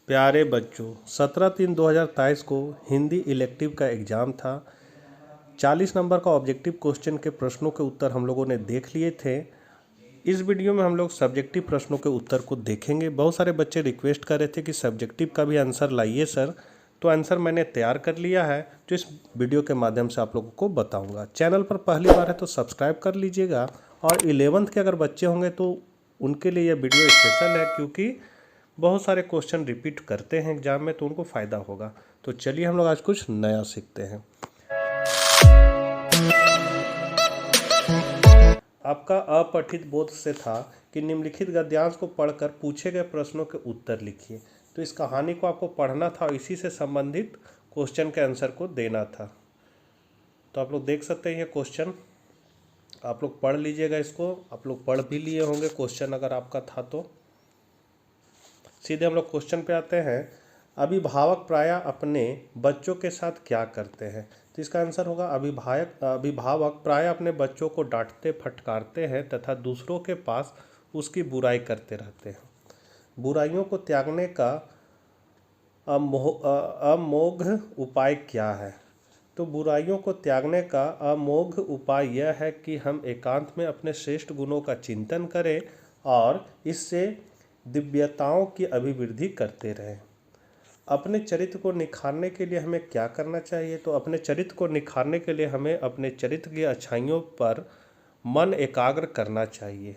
प्यारे बच्चों, 17/3/2023 को हिंदी इलेक्टिव का एग्ज़ाम था। 40 नंबर का ऑब्जेक्टिव क्वेश्चन के प्रश्नों के उत्तर हम लोगों ने देख लिए थे। इस वीडियो में हम लोग सब्जेक्टिव प्रश्नों के उत्तर को देखेंगे। बहुत सारे बच्चे रिक्वेस्ट कर रहे थे कि सब्जेक्टिव का भी आंसर लाइए सर, तो आंसर मैंने तैयार कर लिया है, जो इस वीडियो के माध्यम से आप लोगों को बताऊंगा। चैनल पर पहली बार है तो सब्सक्राइब कर लीजिएगा, और 11th के अगर बच्चे होंगे तो उनके लिए यह वीडियो स्पेशल है, क्योंकि बहुत सारे क्वेश्चन रिपीट करते हैं एग्जाम में, तो उनको फ़ायदा होगा। तो चलिए हम लोग आज कुछ नया सीखते हैं। आपका अपठित बोध से था कि निम्नलिखित गद्यांश को पढ़कर पूछे गए प्रश्नों के उत्तर लिखिए। तो इस कहानी को आपको पढ़ना था और इसी से संबंधित क्वेश्चन के आंसर को देना था। तो आप लोग देख सकते हैं ये क्वेश्चन, आप लोग पढ़ लीजिएगा इसको। आप लोग पढ़ भी लिए होंगे क्वेश्चन अगर आपका था तो। सीधे हम लोग क्वेश्चन पे आते हैं। अभिभावक प्रायः अपने बच्चों के साथ क्या करते हैं? तो इसका आंसर होगा अभिभावक प्रायः अपने बच्चों को डांटते फटकारते हैं तथा दूसरों के पास उसकी बुराई करते रहते हैं। बुराइयों को त्यागने का अमोघ उपाय क्या है? तो बुराइयों को त्यागने का अमोघ उपाय यह है कि हम एकांत में अपने श्रेष्ठ गुणों का चिंतन करें और इससे दिव्यताओं की अभिवृद्धि करते रहें। अपने चरित्र को निखारने के लिए हमें क्या करना चाहिए? तो अपने चरित्र को निखारने के लिए हमें अपने चरित्र की अच्छाइयों पर मन एकाग्र करना चाहिए।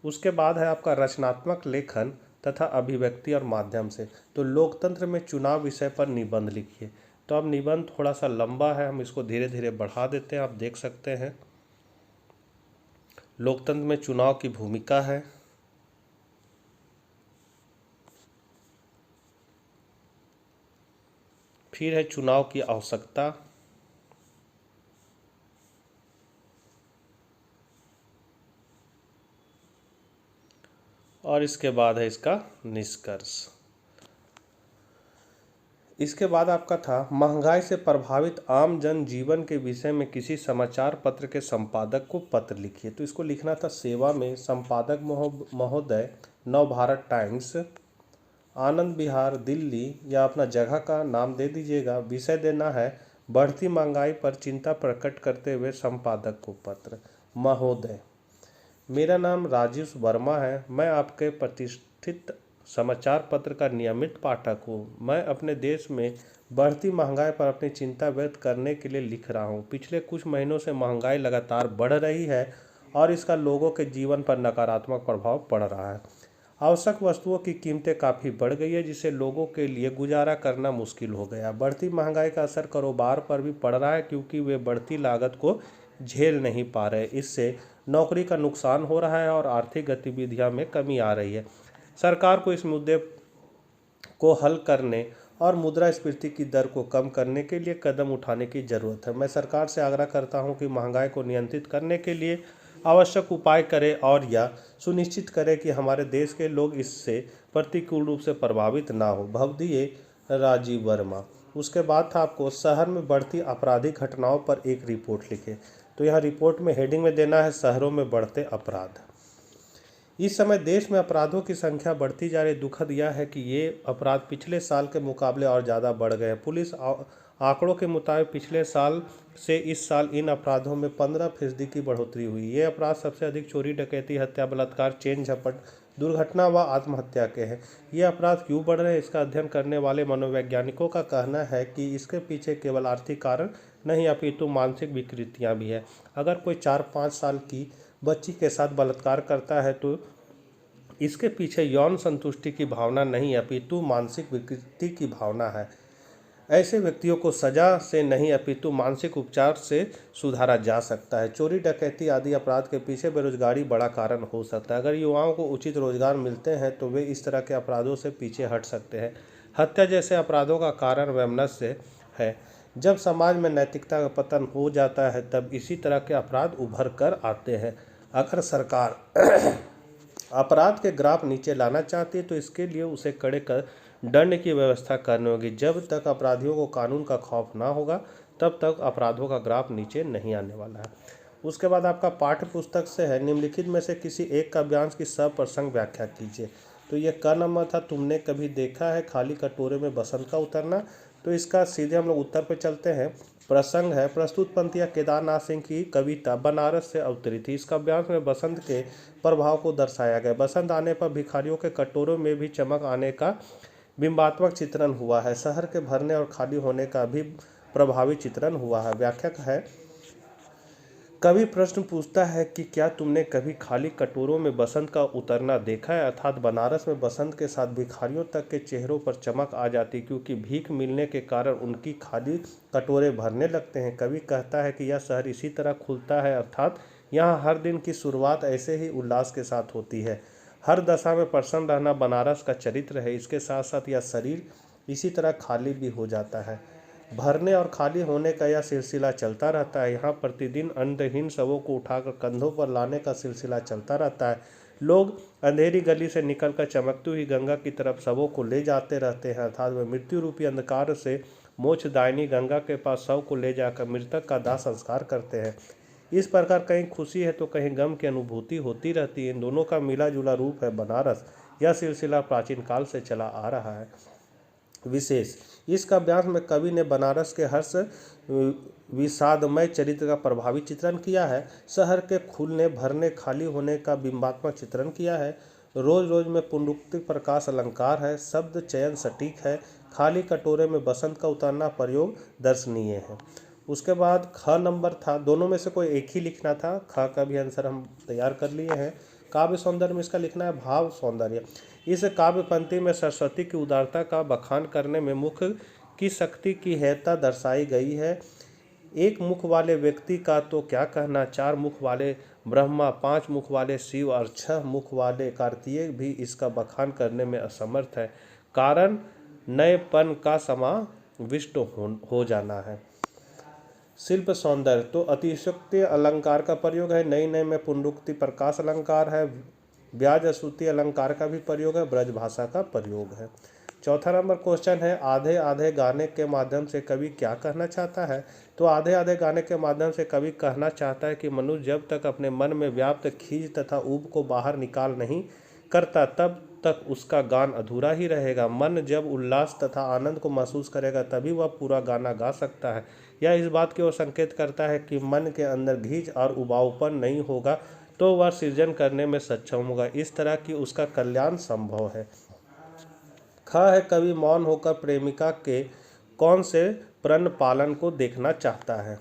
उसके बाद है आपका रचनात्मक लेखन तथा अभिव्यक्ति और माध्यम से। तो लोकतंत्र में चुनाव विषय पर निबंध लिखिए। तो अब निबंध थोड़ा सा लंबा है, हम इसको धीरे धीरे बढ़ा देते हैं। आप देख सकते हैं लोकतंत्र में चुनाव की भूमिका है, फिर है चुनाव की आवश्यकता, और इसके बाद है इसका निष्कर्ष। इसके बाद आपका था महंगाई से प्रभावित आम जन जीवन के विषय में किसी समाचार पत्र के संपादक को पत्र लिखिए। तो इसको लिखना था सेवा में संपादक महोदय, नव भारत टाइम्स, आनंद विहार, दिल्ली, या अपना जगह का नाम दे दीजिएगा। विषय देना है बढ़ती महंगाई पर चिंता प्रकट करते हुए संपादक को पत्र। महोदय, मेरा नाम राजीव वर्मा है, मैं आपके प्रतिष्ठित समाचार पत्र का नियमित पाठक हूँ। मैं अपने देश में बढ़ती महंगाई पर अपनी चिंता व्यक्त करने के लिए लिख रहा हूँ। पिछले कुछ महीनों से महंगाई लगातार बढ़ रही है और इसका लोगों के जीवन पर नकारात्मक प्रभाव पड़ रहा है। आवश्यक वस्तुओं की कीमतें काफ़ी बढ़ गई है, जिससे लोगों के लिए गुजारा करना मुश्किल हो गया। बढ़ती महंगाई का असर कारोबार पर भी पड़ रहा है, क्योंकि वे बढ़ती लागत को झेल नहीं पा रहे। इससे नौकरी का नुकसान हो रहा है और आर्थिक गतिविधियों में कमी आ रही है। सरकार को इस मुद्दे को हल करने और मुद्रास्फीति की दर को कम करने के लिए कदम उठाने की ज़रूरत है। मैं सरकार से आग्रह करता हूं कि महंगाई को नियंत्रित करने के लिए आवश्यक उपाय करें और यह सुनिश्चित करें कि हमारे देश के लोग इससे प्रतिकूल रूप से प्रभावित ना हो। भवदीय राजीव वर्मा। उसके बाद था आपको शहर में बढ़ती आपराधिक घटनाओं पर एक रिपोर्ट लिखे। तो यह रिपोर्ट में हेडिंग में देना है शहरों में बढ़ते अपराध। इस समय देश में अपराधों की संख्या बढ़ती जा रही। दुखद यह है कि ये अपराध पिछले साल के मुकाबले और ज़्यादा बढ़ गए हैं। पुलिस आंकड़ों के मुताबिक पिछले साल से इस साल इन अपराधों में 15% की बढ़ोतरी हुई। ये अपराध सबसे अधिक चोरी, डकैती, हत्या, बलात्कार, चेन झपट, दुर्घटना व आत्महत्या के हैं। ये अपराध क्यों बढ़ रहे हैं? इसका अध्ययन करने वाले मनोवैज्ञानिकों का कहना है कि इसके पीछे केवल आर्थिक कारण नहीं अपितु मानसिक विकृतियाँ भी है। अगर कोई 4-5 साल की बच्ची के साथ बलात्कार करता है तो इसके पीछे यौन संतुष्टि की भावना नहीं अपितु मानसिक विकृति की भावना है। ऐसे व्यक्तियों को सजा से नहीं अपितु मानसिक उपचार से सुधारा जा सकता है। चोरी, डकैती आदि अपराध के पीछे बेरोजगारी बड़ा कारण हो सकता है। अगर युवाओं को उचित रोजगार मिलते हैं तो वे इस तरह के अपराधों से पीछे हट सकते हैं। हत्या जैसे अपराधों का कारण वैमनस्य है। जब समाज में नैतिकता का पतन हो जाता है तब इसी तरह के अपराध उभर कर आते हैं। अगर सरकार अपराध के ग्राफ नीचे लाना चाहती है तो इसके लिए उसे कड़े दंड की व्यवस्था करनी होगी। जब तक अपराधियों को कानून का खौफ ना होगा तब तक अपराधों का ग्राफ नीचे नहीं आने वाला है। उसके बाद आपका पाठ्य पुस्तक से है निम्नलिखित में से किसी एक का वाक्यांश की सप्रसंग व्याख्या कीजिए। तो ये क नंबर था, तुमने कभी देखा है खाली कटोरे में बसंत का उतरना। तो इसका सीधे हम लोग उत्तर पे चलते हैं। प्रसंग है, प्रस्तुत पंक्तियाँ केदारनाथ सिंह की कविता बनारस से अवतरी थी। इसका व्यास में बसंत के प्रभाव को दर्शाया गया। बसंत आने पर भिखारियों के कटोरों में भी चमक आने का बिंबात्मक चित्रण हुआ है। शहर के भरने और खाली होने का भी प्रभावी चित्रण हुआ है। व्याख्या है, कवि प्रश्न पूछता है कि क्या तुमने कभी खाली कटोरों में बसंत का उतरना देखा है, अर्थात बनारस में बसंत के साथ भिखारियों तक के चेहरों पर चमक आ जाती, क्योंकि भीख मिलने के कारण उनकी खाली कटोरे भरने लगते हैं। कवि कहता है कि यह शहर इसी तरह खुलता है, अर्थात यहाँ हर दिन की शुरुआत ऐसे ही उल्लास के साथ होती है। हर दशा में प्रसन्न रहना बनारस का चरित्र है। इसके साथ साथ यह शरीर इसी तरह खाली भी हो जाता है। भरने और खाली होने का यह सिलसिला चलता रहता है। यहाँ प्रतिदिन अंतहीन शवों को उठाकर कंधों पर लाने का सिलसिला चलता रहता है। लोग अंधेरी गली से निकलकर चमकती हुई गंगा की तरफ शवों को ले जाते रहते हैं, अर्थात वे मृत्यु रूपी अंधकार से मोक्षदायिनी गंगा के पास शव को ले जाकर मृतक का दाह संस्कार करते हैं। इस प्रकार कहीं खुशी है तो कहीं गम की अनुभूति होती रहती है। इन दोनों का मिला जुला रूप है बनारस। यह सिलसिला प्राचीन काल से चला आ रहा है। विशेष, इस काव्यांश में कवि ने बनारस के हर्ष विषादमय चरित्र का प्रभावी चित्रण किया है। शहर के खुलने भरने खाली होने का बिंबात्मक चित्रण किया है। रोज रोज में पुनरुक्ति प्रकाश अलंकार है। शब्द चयन सटीक है। खाली कटोरे में बसंत का उतरना प्रयोग दर्शनीय है। उसके बाद ख नंबर था, दोनों में से कोई एक ही लिखना था। ख का भी आंसर हम तैयार कर लिए हैं। काव्य सौंदर्य में इसका लिखना है भाव सौंदर्य। इस काव्य पंक्ति में सरस्वती की उदारता का बखान करने में मुख की शक्ति की हेयता दर्शाई गई है। एक मुख वाले व्यक्ति का तो क्या कहना, 4 मुख वाले ब्रह्मा, 5 मुख वाले शिव और 6 मुख वाले कार्तिकेय भी इसका बखान करने में असमर्थ है। कारण नएपन का समाविष्ट हो जाना है। शिल्प सौंदर्य तो अतिशयोक्ति अलंकार का प्रयोग है। नई नए में पुनरुक्ति प्रकाश अलंकार है। ब्याज अश्रुति अलंकार का भी प्रयोग है। ब्रज भाषा का प्रयोग है। चौथा नंबर क्वेश्चन है, आधे आधे गाने के माध्यम से कवि क्या कहना चाहता है। तो आधे आधे गाने के माध्यम से कवि कहना चाहता है कि मनुष्य जब तक अपने मन में व्याप्त खींच तथा ऊब को बाहर निकाल नहीं करता तब तक उसका गान अधूरा ही रहेगा। मन जब उल्लास तथा आनंद को महसूस करेगा तभी वह पूरा गाना गा सकता है। यह इस बात की ओर संकेत करता है कि मन के अंदर घींच और उबाऊपन नहीं होगा तो वह सृजन करने में सक्षम होगा। इस तरह की उसका कल्याण संभव है। ख है, कवि मौन होकर प्रेमिका के कौन से प्रण पालन को देखना चाहता है।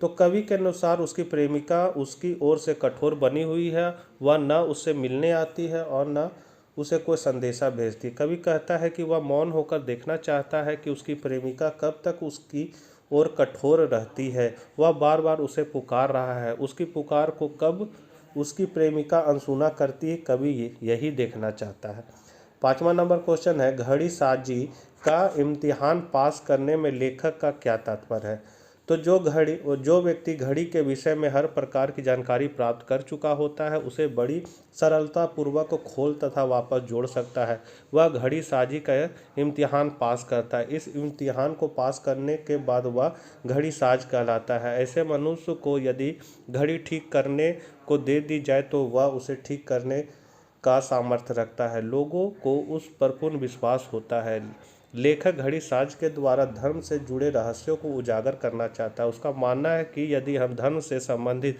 तो कवि के अनुसार उसकी प्रेमिका उसकी ओर से कठोर बनी हुई है। वह न उससे मिलने आती है और न उसे कोई संदेशा भेजती। कवि कहता है कि वह मौन होकर देखना चाहता है कि उसकी प्रेमिका कब तक उसकी ओर कठोर रहती है। वह बार बार उसे पुकार रहा है। उसकी पुकार को कब उसकी प्रेमिका अनसुना करती है, कवि यही देखना चाहता है। 5वां नंबर क्वेश्चन है, घड़ी साजी का इम्तिहान पास करने में लेखक का क्या तात्पर्य है। तो जो व्यक्ति घड़ी के विषय में हर प्रकार की जानकारी प्राप्त कर चुका होता है उसे बड़ी सरलता पूर्वक खोल तथा वापस जोड़ सकता है। वह घड़ी साजी का इम्तिहान पास करता है। इस इम्तिहान को पास करने के बाद वह घड़ी साज कहलाता है। ऐसे मनुष्य को यदि घड़ी ठीक करने को दे दी जाए तो वह उसे ठीक करने का सामर्थ्य रखता है। लोगों को उस पर पूर्ण विश्वास होता है। लेखक घड़ी साज के द्वारा धर्म से जुड़े रहस्यों को उजागर करना चाहता है। उसका मानना है कि यदि हम धर्म से संबंधित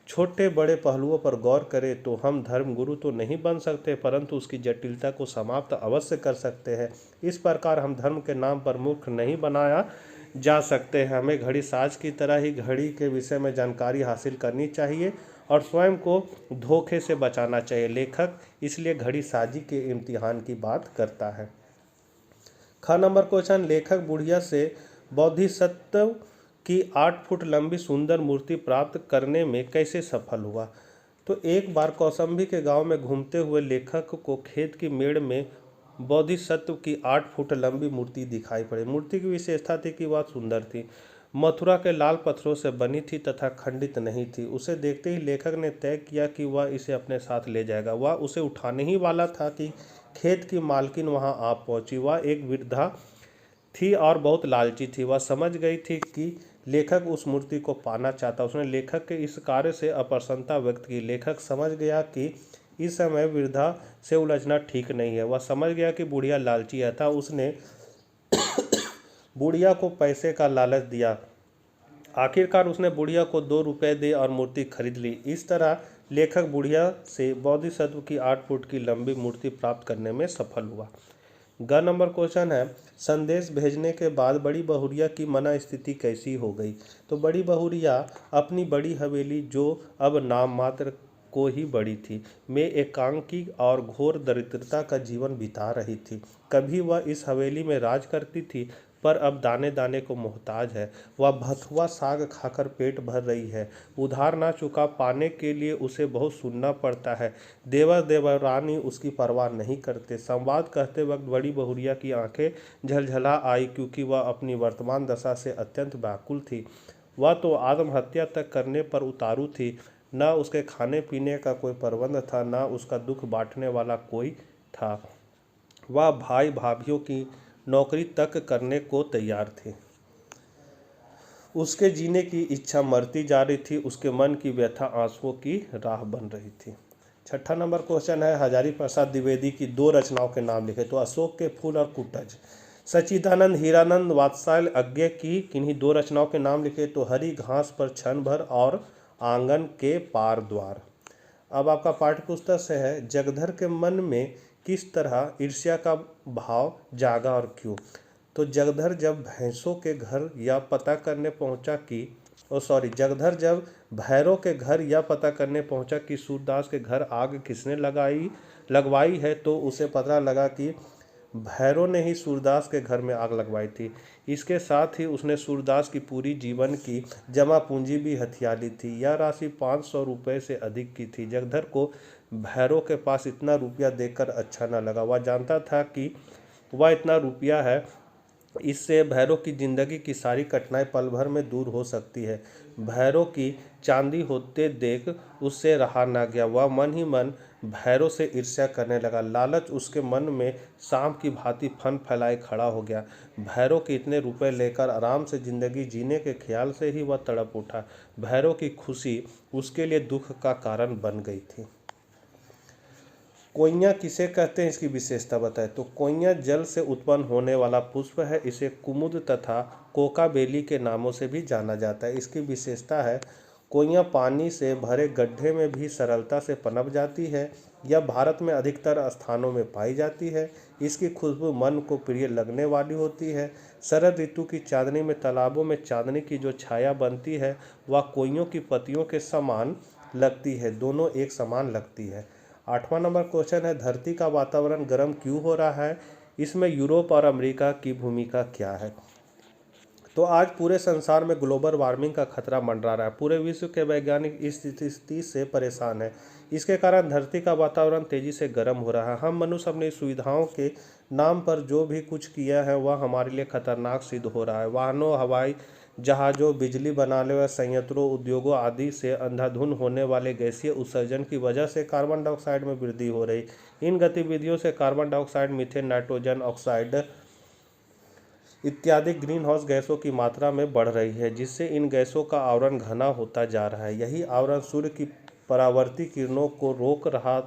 छोटे बड़े पहलुओं पर गौर करें तो हम धर्म गुरु तो नहीं बन सकते परंतु उसकी जटिलता को समाप्त अवश्य कर सकते हैं। इस प्रकार हम धर्म के नाम पर मूर्ख नहीं बनाया जा सकते हैं। हमें घड़ी साज की तरह ही घड़ी के विषय में जानकारी हासिल करनी चाहिए और स्वयं को धोखे से बचाना चाहिए। लेखक इसलिए घड़ी साजी के इम्तिहान की बात करता है। ख नंबर क्वेश्चन, लेखक बुढ़िया से बोधिसत्व की 8 फुट लंबी सुंदर मूर्ति प्राप्त करने में कैसे सफल हुआ। तो एक बार कौसंबी के गांव में घूमते हुए लेखक को खेत की मेड़ में बोधिसत्व की 8 फुट लंबी मूर्ति दिखाई पड़ी। मूर्ति की विशेषता थी कि वह सुंदर थी, मथुरा के लाल पत्थरों से बनी थी तथा खंडित नहीं थी। उसे देखते ही लेखक ने तय किया कि वह इसे अपने साथ ले जाएगा। वह उसे उठाने ही वाला था कि खेत की मालकिन वहां आ पहुंची। वह एक वृद्धा थी और बहुत लालची थी। वह समझ गई थी कि लेखक उस मूर्ति को पाना चाहता। उसने लेखक के इस कार्य से अप्रसन्नता व्यक्त की। लेखक समझ गया कि इस समय वृद्धा से उलझना ठीक नहीं है। वह समझ गया कि बुढ़िया लालची है, था उसने बुढ़िया को पैसे का लालच दिया। आखिरकार उसने बुढ़िया को 2 रुपए दे और मूर्ति खरीद ली। इस तरह लेखक बुढ़िया से बोधिसत्व की 8 फुट की लंबी मूर्ति प्राप्त करने में सफल हुआ। ग नंबर क्वेश्चन है, संदेश भेजने के बाद बड़ी बहुरिया की मना स्थिति कैसी हो गई। तो बड़ी बहुरिया अपनी बड़ी हवेली, जो अब नाम मात्र को ही बड़ी थी, में एकांकी और घोर दरिद्रता का जीवन बिता रही थी। कभी वह इस हवेली में राज करती थी, पर अब दाने दाने को मोहताज है। वह भथुआ साग खाकर पेट भर रही है। उधार ना चुका पाने के लिए उसे बहुत सुनना पड़ता है। देवर देवरानी उसकी परवाह नहीं करते। संवाद कहते वक्त बड़ी बहुरिया की आंखें झलझला आई, क्योंकि वह अपनी वर्तमान दशा से अत्यंत व्याकुल थी। वह तो आत्महत्या तक करने पर उतारू थी। न उसके खाने पीने का कोई प्रबंध था, न उसका दुख बांटने वाला कोई था। वह भाई भाभीियों की नौकरी तक करने को तैयार थे। उसके जीने की इच्छा मरती जा रही थी। उसके मन की व्यथा आंसुओं की राह बन रही थी। 6ठा नंबर क्वेश्चन है, हजारी प्रसाद द्विवेदी की 2 रचनाओं के नाम लिखे। तो अशोक के फूल और कुटज। सच्चिदानंद हीरानंद वात्सल्य अज्ञे की किन्हीं 2 रचनाओं के नाम लिखे। तो हरी घास पर क्षण भर और आंगन के पार द्वार। अब आपका पाठ्य पुस्तक से है, जगधर के मन में किस तरह ईर्ष्या का भाव जागा और क्यों। तो जगधर जब भैंसों के घर या पता करने पहुंचा कि जगधर जब भैरव के घर या पता करने पहुंचा कि सूरदास के घर आग किसने लगवाई है, तो उसे पता लगा कि भैरव ने ही सूरदास के घर में आग लगवाई थी। इसके साथ ही उसने सूरदास की पूरी जीवन की जमा पूंजी भी हथिया ली थी। यह राशि 500 रुपये से अधिक की थी। जगधर को भैरव के पास इतना रुपया देकर अच्छा न लगा। वह जानता था कि वह इतना रुपया है, इससे भैरव की जिंदगी की सारी कठिनाई पल भर में दूर हो सकती है। भैरव की चांदी होते देख उससे रहा न गया। वह मन ही मन भैरव से ईर्ष्या करने लगा। लालच उसके मन में सांप की भांति फन फैलाए खड़ा हो गया। भैरव के इतने रुपए लेकर आराम से जिंदगी जीने के ख्याल से ही वह तड़प उठा। भैरव की खुशी उसके लिए दुख का कारण बन गई थी। कोइया किसे कहते हैं, इसकी विशेषता बताएं। तो कोइया जल से उत्पन्न होने वाला पुष्प है। इसे कुमुद तथा कोकाबेली के नामों से भी जाना जाता है। इसकी विशेषता है, कोइया पानी से भरे गड्ढे में भी सरलता से पनप जाती है। यह भारत में अधिकतर स्थानों में पाई जाती है। इसकी खुशबू मन को प्रिय लगने वाली होती है। शरद ऋतु की चांदनी में तालाबों में चांदनी की जो छाया बनती है, वह कोइयों की पत्तियों के समान लगती है। दोनों एक समान लगती है। 8वां नंबर क्वेश्चन है, धरती का वातावरण गर्म क्यों हो रहा है। इसमें यूरोप और अमेरिका की भूमिका क्या है। तो आज पूरे संसार में ग्लोबल वार्मिंग का खतरा मंडरा रहा है। पूरे विश्व के वैज्ञानिक इस स्थिति से परेशान है। इसके कारण धरती का वातावरण तेजी से गर्म हो रहा है। हम मनुष्य अपनी सुविधाओं के नाम पर जो भी कुछ किया है, वह हमारे लिए खतरनाक सिद्ध हो रहा है। वाहनों, हवाई जहाज़ों, बिजली बनाने वाले संयंत्रों, उद्योगों आदि से अंधाधुंध होने वाले गैसीय उत्सर्जन की वजह से कार्बन डाइऑक्साइड में वृद्धि हो रही। इन गतिविधियों से carbon dioxide, methane, nitrogen oxide इत्यादि ग्रीन हाउस गैसों की मात्रा में बढ़ रही है, जिससे इन गैसों का आवरण घना होता जा रहा है। यही आवरण सूर्य की परावर्ती किरणों को रोक रहा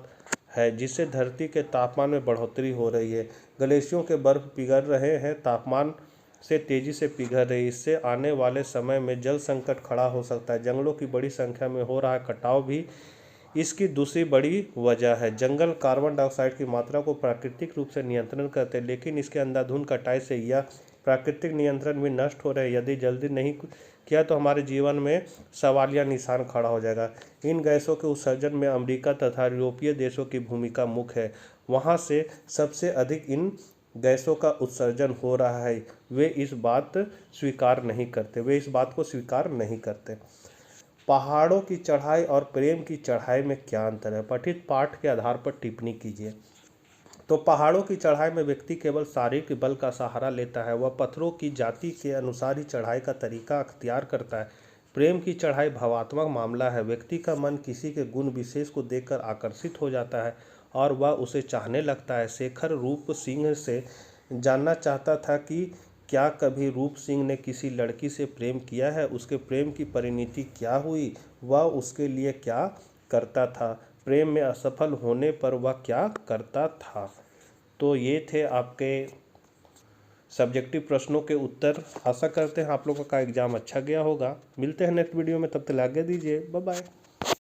है, जिससे धरती के तापमान में बढ़ोतरी हो रही है। ग्लेशियरों के बर्फ पिघल रहे हैं, तापमान से तेजी से पिघल रही है। इससे आने वाले समय में जल संकट खड़ा हो सकता है। जंगलों की बड़ी संख्या में हो रहा कटाव भी इसकी दूसरी बड़ी वजह है। जंगल कार्बन डाइऑक्साइड की मात्रा को प्राकृतिक रूप से नियंत्रण करते हैं, लेकिन इसके अंधाधुंध कटाई से यह प्राकृतिक नियंत्रण भी नष्ट हो रहे हैं। यदि जल्दी नहीं किया तो हमारे जीवन में सवालिया निशान खड़ा हो जाएगा। इन गैसों के उत्सर्जन में अमेरिका तथा यूरोपीय देशों की भूमिका मुख्य है। वहाँ से सबसे अधिक इन गैसों का उत्सर्जन हो रहा है। वे इस बात को स्वीकार नहीं करते। पहाड़ों की चढ़ाई और प्रेम की चढ़ाई में क्या अंतर है। पठित पाठ के आधार पर टिप्पणी कीजिए। तो पहाड़ों की चढ़ाई में व्यक्ति केवल शारीरिक बल का सहारा लेता है। वह पत्थरों की जाति के अनुसार ही चढ़ाई का तरीका अख्तियार करता है। प्रेम की चढ़ाई भावात्मक मामला है। व्यक्ति का मन किसी के गुण विशेष को देखकर आकर्षित हो जाता है और वह उसे चाहने लगता है। शेखर रूप सिंह से जानना चाहता था कि क्या कभी रूप सिंह ने किसी लड़की से प्रेम किया है, उसके प्रेम की परिणति क्या हुई, वह उसके लिए क्या करता था। प्रेम में असफल होने पर वह क्या करता था। तो ये थे आपके सब्जेक्टिव प्रश्नों के उत्तर। आशा करते हैं आप लोगों का एग्ज़ाम अच्छा गया होगा। मिलते हैं नेक्स्ट वीडियो में, तब तक आज्ञा दीजिए। Bye bye.